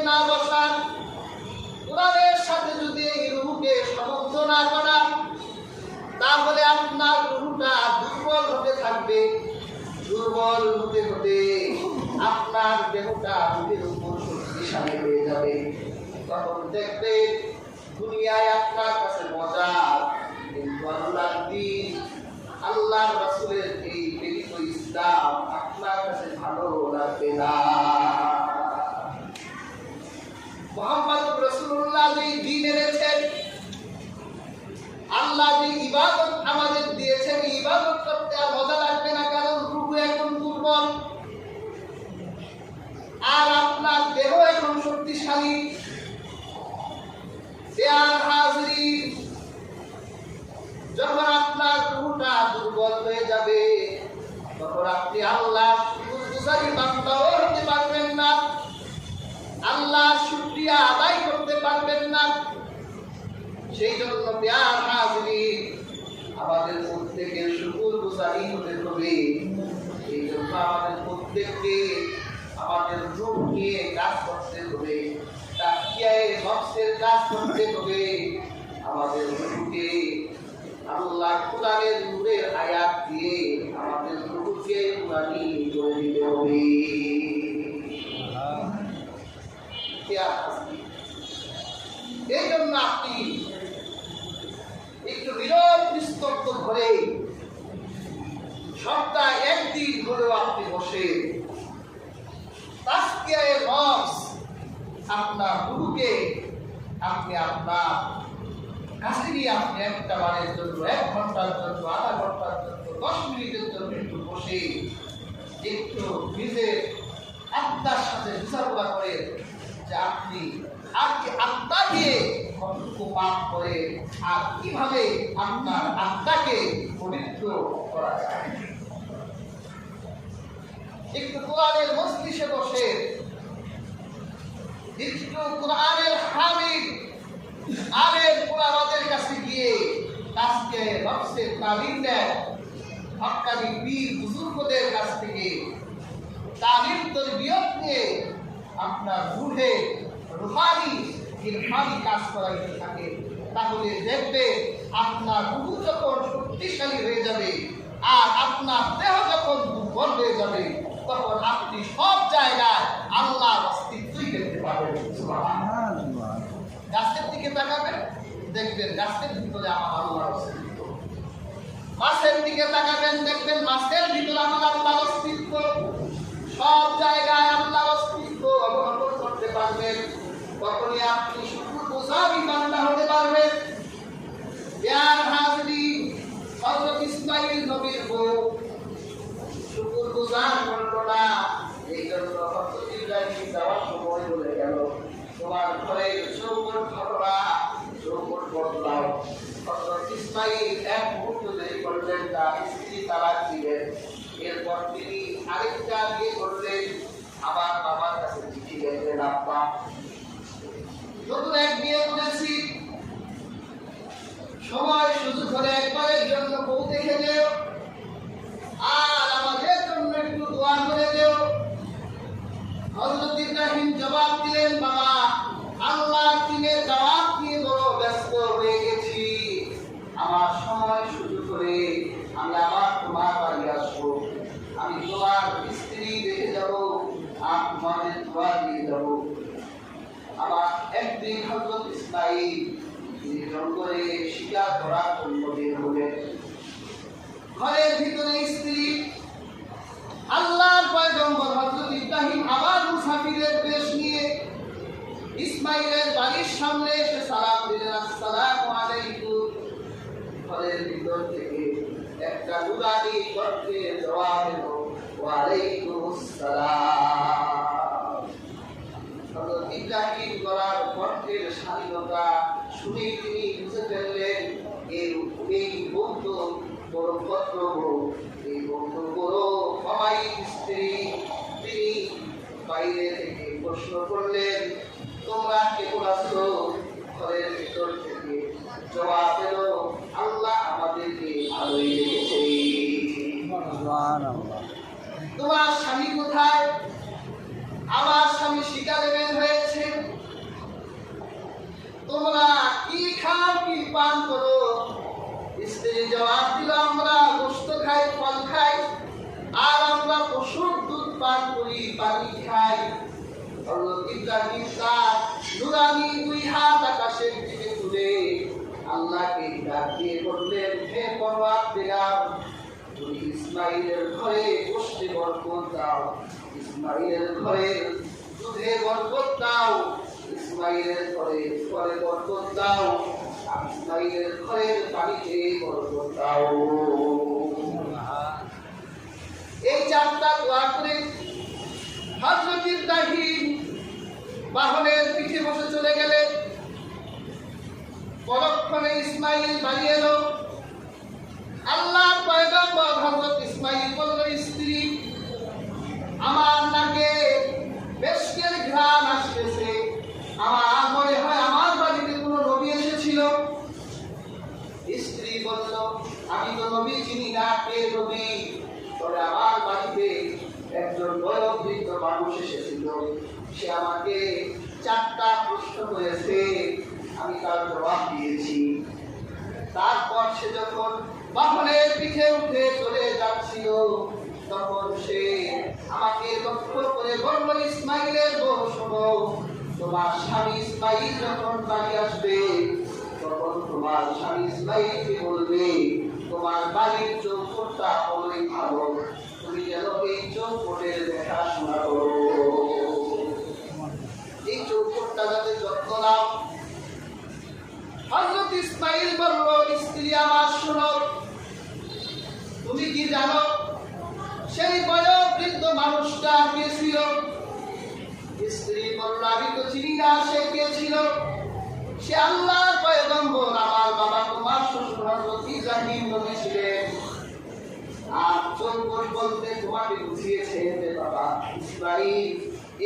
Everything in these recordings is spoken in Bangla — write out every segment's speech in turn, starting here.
না বসান, কোরআনের সাথে যদি এই রূহকে সমর্থ না করা, তাহলে আপনার রূহটা দুর্বল হতে থাকবে। দুর্বল হতে হতে আপনার দেহটা রূহের উপর শক্তিশালী হয়ে যাবে। তখন দেখবে দুনিয়ায় আপনার কাছে মজা, কিন্তু আল্লাহর দ্বীন, আল্লাহর রাসূলের এই প্রেরিত ইসলাম আপনার কাছে ভালো লাগবে না। মুহাম্মদ রাসূলুল্লাহ যে দ্বীন এনেছেন, আল্লাহ যে ইবাদত আমাদের দিয়েছেন, ইবাদত করতে আর মজা লাগবে না, কারণ রূহ এখন দুর্বল আর আপনার দেহ এখন শক্তিশালী। যখন আপনার রূহটা দুর্বল হয়ে যাবে, তখন আপনি আল্লাহ শুকরগুজারি বান্দাও হতে পারবেন না, আল্লাহ শুকরিয়া আদায় করতে পারবেন না। সেই জন্য প্রিয় হাজরিন, আমাদের প্রত্যেকের শুকরগুজারি হতে হবে। এই জন্য আমাদের প্রত্যেককে আমাদের রূহ নিয়ে কাজ করতে হবে, তাকিয়ায়ে নফসের কাজ করতে হবে। আমাদের রূহকে আল্লাহ কোরআনের নূরের আয়াত দিয়ে আমাদের রূহকে নুরানি করে দিতে হবে। এই জন্য আপনি একটু নীরব নিস্তব্ধ ঘরে সপ্তাহে একদিন হলেও আপনি বসে তাজকিয়ায়ে নফস, আপনার রূহকে আপনি আপনার কাছে নিয়ে আপনি একটা বারের জন্য, 1 ঘন্টার জন্য, আধা ঘন্টার জন্য, 10 মিনিটের জন্য একটু বসে একটু নিজের আত্মার সাথে বিচারণা করে যে আপনি আত্মা দিয়ে কতটুকু পাপ করে আর কিভাবে আপনার আত্মাকে পবিত্র করা যায়। একটু কোরআনের মজলিসে বসে একটু কোরআনের হামিদ আলেম ওলামাদের কাছে গিয়ে আজকে নফসের তালিম দেন, হক্কানি পীর বুজুর্গদের কাছ থেকে তালিম তরবিয়ত নিয়ে আপনার রূহে রুহানি ইরফানি কাজ করাইতে থাকে। তাহলে দেখবে আপনার রূহ যখন শক্তিশালী হয়ে যাবে আর আপনার দেহ যখন দুর্বল হয়ে যাবে, তখন আপনি সব জায়গায় আল্লাহর অস্তিত্বই দেখতে পাবেন। সুবহানাল্লাহ। গাছের দিকে তাকাবেন, দেখবেন গাছের ভিতরে আমার আল্লাহর অস্তিত্ব। মাছের দিকে তাকাবেন, দেখবেন মাছের ভিতরে আমার আল্লাহর অস্তিত্ব। সব জায়গায় আল্লাহর অস্তিত্ব অবলম্বন করতে পারবেন, তখনই আপনি শুকরগুজারি বান্দা হতে পারবেন। প্রিয় হাজরিন, হযরত ইসমাঈল নবীর বউ শুকরগুজার করলো না, এই জন্য হযরত ইব্রাহিম যাওয়ার সময় বলে গেল, তোমার ঘরে চৌকট ঘটনা, চৌকট বদলাও। হযরত ইসমাঈল এক মুহূর্ত দেরি করলেন, তার স্ত্রী তালাক দিলেন। এরপর তিনি আরেকটা বিয়ে করলেন, আবার বাবার কাছে চিঠি লিখলেন, আব্বা নতুন এক বিয়ে করেছি, সময় সুযোগ হলে একবারের জন্য বউ দেখে যেও আর আমাদের জন্য একটু দোয়া করে দেও। হযরত ইব্রাহিম জবাব দিলেন, বাবা আল্লাহর দ্বীনের দাওয়াত নিয়ে বড় ব্যস্ত হয়ে গেছি, আমার সময় সুযোগ হলে আমি আবার তোমার বাড়ি আসবো, আমি তোমার স্ত্রী দেখে যাবো আর তোমাদের দোয়া দিয়ে যাবো। আবার একদিন হযরত ইসমাঈল জঙ্গলে শিকার করার জন্য বের হলেন। ঘরের ভিতরে স্ত্রী, আল্লাহর পয়গম্বর হযরত ইব্রাহিম আবার মুসাফিরের বেশ নিয়ে ইসমাঈলের বাড়ির সামনে এসে সালাম দিলেন, আসসালামু আলাইকুম। ঘরের ভিতর থেকে একটা নুরানি কণ্ঠে জবাব এলো, ওয়া আলাইকুমুস সালাম। হযরত ইব্রাহিম গলার কণ্ঠের শালীনতা শুনে তিনি বুঝে ফেললেন, এই বন্ধু বড় ভদ্র, এই বন্ধু বড় অমায়িক স্ত্রী। তিনি বাইরে থেকে প্রশ্ন করলেন, তোমরা কেমন আছো? ঘরের ভিতর থেকে জবাব এলো, আল্লাহ আমাদেরকে ভালোই রেখেছে। তোমার স্বামী কোথায়? আমার স্বামী শিকারে বের হয়েছে। জবাব দিল, আমরা গোশত খাই, ফল খাই, আর আমরা পশুর দুধ পান করি, পানি খাই। হযরত ইব্রাহিম তার নুরানি দুই হাত আকাশের দিকে তুলে আল্লাহকে ডাক দিয়ে বললেন, হে পরওয়ারদিগার, তুমি ইসমাইলের ঘরে গোশতে বরকত দাও, ইসমাইলের ঘরে দুধে বরকত দাও, ইসমাইলের ঘরে ফলে বরকত দাও, ইসমাইলের ঘরের পানিতে বরকত দাও। এই চারটা দোয়া করে হযরত ইব্রাহিম বাহনের পিঠে বসে চলে গেলেন। পরক্ষণে ইসমাইল বাড়ি এলো। আল্লাহর পয়গম্বর হযরত ইসমাইল বলল, স্ত্রী, আমার নাকে মেশকের ঘ্রাণ আসতেছে, আমার মনে হয় আমার বাড়িতে কোনো নবী এসেছিল। স্ত্রী বলল, আমি তো নবী চিনি না, কে নবী? তবে আমার বাড়িতে একজন বয়োবৃদ্ধ মানুষ এসেছিল, সে আমাকে 4টা প্রশ্ন করেছে, আমি তার জবাব দিয়েছি। তারপর সে যখন বাহনের পিঠে উঠে চলে যাচ্ছিল, তখন সে আমাকে লক্ষ্য করে বলল, ইসমাইলের বউ, শোনো, তোমার স্বামী ইসমাইল যখন বাড়ি আসবে, তখন তোমার স্বামী ইসমাইলকে বলবে, তোমার বাড়ির চৌকটটা অনেক ভালো, তুমি যেন এই চৌকটের দেখাশোনা করো, এই চৌকটটা যাতে যত্ন নাও। হযরত ইসমাইল বলল, স্ত্রী আমার, শোনো, তুমি কি জানো সেই বয়োবৃদ্ধ মানুষটা কে ছিল? স্ত্রী বলল, আমি তো চিনি না সে কে ছিল। সে আল্লাহর পয়গম্বর, আমার বাবা তোমার শ্বশুর হযরত ইব্রাহিম নবী ছিলেন। আর চৌকট বলতে তোমাকে বুঝিয়েছে যে বাবা ইসমাইল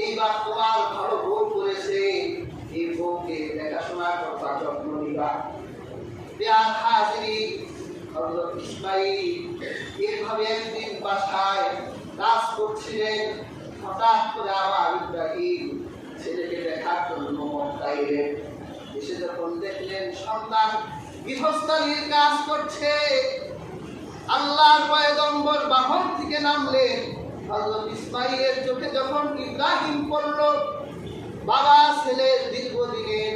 এইবার তোমার ভালো বউ করেছে, এই বউকে দেখাশোনা করবা, যত্ন নিবা। প্রিয় হাজিরিন, হযরত ইসমাইল এভাবে একদিন বাসায় কাজ করছিলেন। হঠাৎ করে আমার ইব্রাহিম ছেলেকে দেখার জন্য মক্কা এলেন। এসে যখন দেখলেন সন্তান গৃহস্থালির কাজ করছে, আল্লাহর পয়গম্বর বাহন থেকে নামলেন। হযরত ইসমাইলের চোখে যখন ইব্রাহিম পড়ল, বাবা ছেলের দীর্ঘদিনের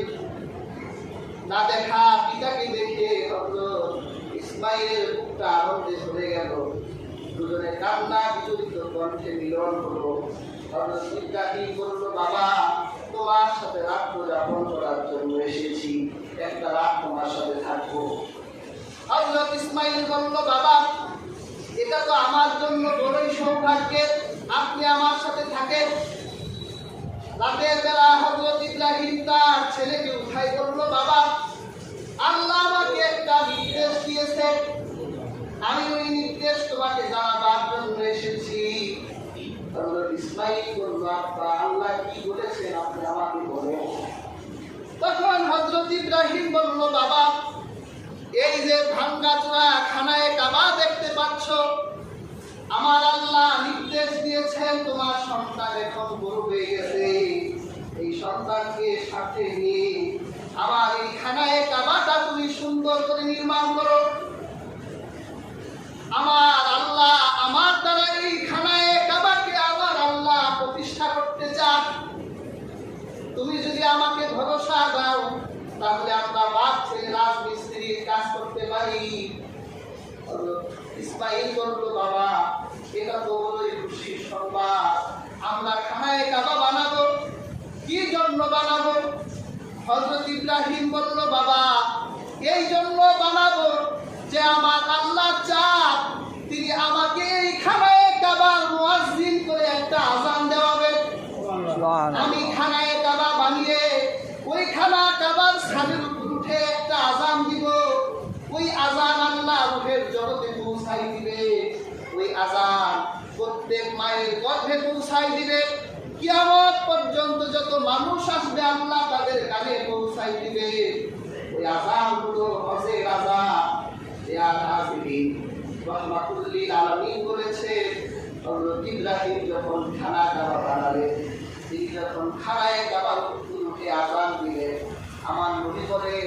না দেখা পিতাকে দেখে হযরত ইসমাইলের বুকটা আনন্দে ভরে গেল। দুজনে কান্না বিচলিত কণ্ঠে মিলন হলো। হযরত ইব্রাহিম বলল, বাবা, তোমার সাথে রাত্র যাপন করার জন্য এসেছি, একটা রাত তোমার সাথে থাকবো। হযরত ইসমাইল বলল, বাবা, এটা তো আমার জন্য বড়ই সৌভাগ্যের, আপনি আমার সাথে থাকেন। রাতের বেলা হযরত ইব্রাহিম তার ছেলেকে উঠাই বলল, বাবা, আল্লাহ আমাকে একটা নির্দেশ দিয়েছে, আমি ওই নির্দেশ তোমাকে জানাবার জন্য এসেছি। হযরত ইসমাইল বলল, আব্বা, আল্লাহ কি বলেছেন আপনি আমাকে বলেন। তখন হযরত ইব্রাহিম বলল, বাবা, এই যে ভাঙ্গাচোরা খানায়ে কাবা দেখতে পাচ্ছ, আমার আল্লাহ নির্দেশ দিয়েছেন তোমার সন্তান এখন বড় হয়ে গেছে, এই সন্তানকে সাথে নিয়ে আমার এই খানায়ে কাবাটা তুমি সুন্দর করে নির্মাণ করো। আমার আল্লাহ আমার দ্বারা এই খানায়ে কাবাকে আমার আল্লাহ প্রতিষ্ঠা করতে চান। তুমি যদি আমাকে ভরসা দাও, তাহলে আমরা বাপ ছেলে রাজমিস্ত্রির কাজ করতে পারি। ইসমাইল বলল, বাবা, এটা তো বড়ই খুশির সংবাদ, আমরা খানায়ে কাবা বানাবো। কি জন্য বানাবো? হযরত ইব্রাহিম বলল, বাবা, এই জন্য বানাবো যে আমার আল্লাহ চান তিনি আমাকে এই খানায়ে কাবার মুয়াজ্জিন করে একটা আযান দেওয়াবেন। আমি খানায়ে কাবা বানিয়ে ওই খানা কাবার ছাদের উপর উঠে একটা আযান দিব, ওই আযান আল্লাহ রূহের জগতে পৌঁছাই দিবে, ওই আযান প্রত্যেক মায়ের গর্ভে পৌঁছাই দিবে। কিয়ামত পর্যন্ত যত মানুষ আসবে আল্লাহ তাদের কানে পৌঁছাই দিবে। ওই আযান হলো হজের আযান। ইয়া হাজিরিন, রাহমাতুল লিল আলামিন বলেছে, হযরত ইব্রাহিম যখন খানা কাবা বানালেন, তিনি যখন খানায়ে কাবার উপর উঠে আযান দিলেন, আমার নবী বলে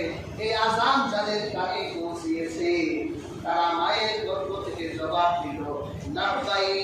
এই আযান যাদের কানে পৌঁছিয়েছে তারা লাব্বাইক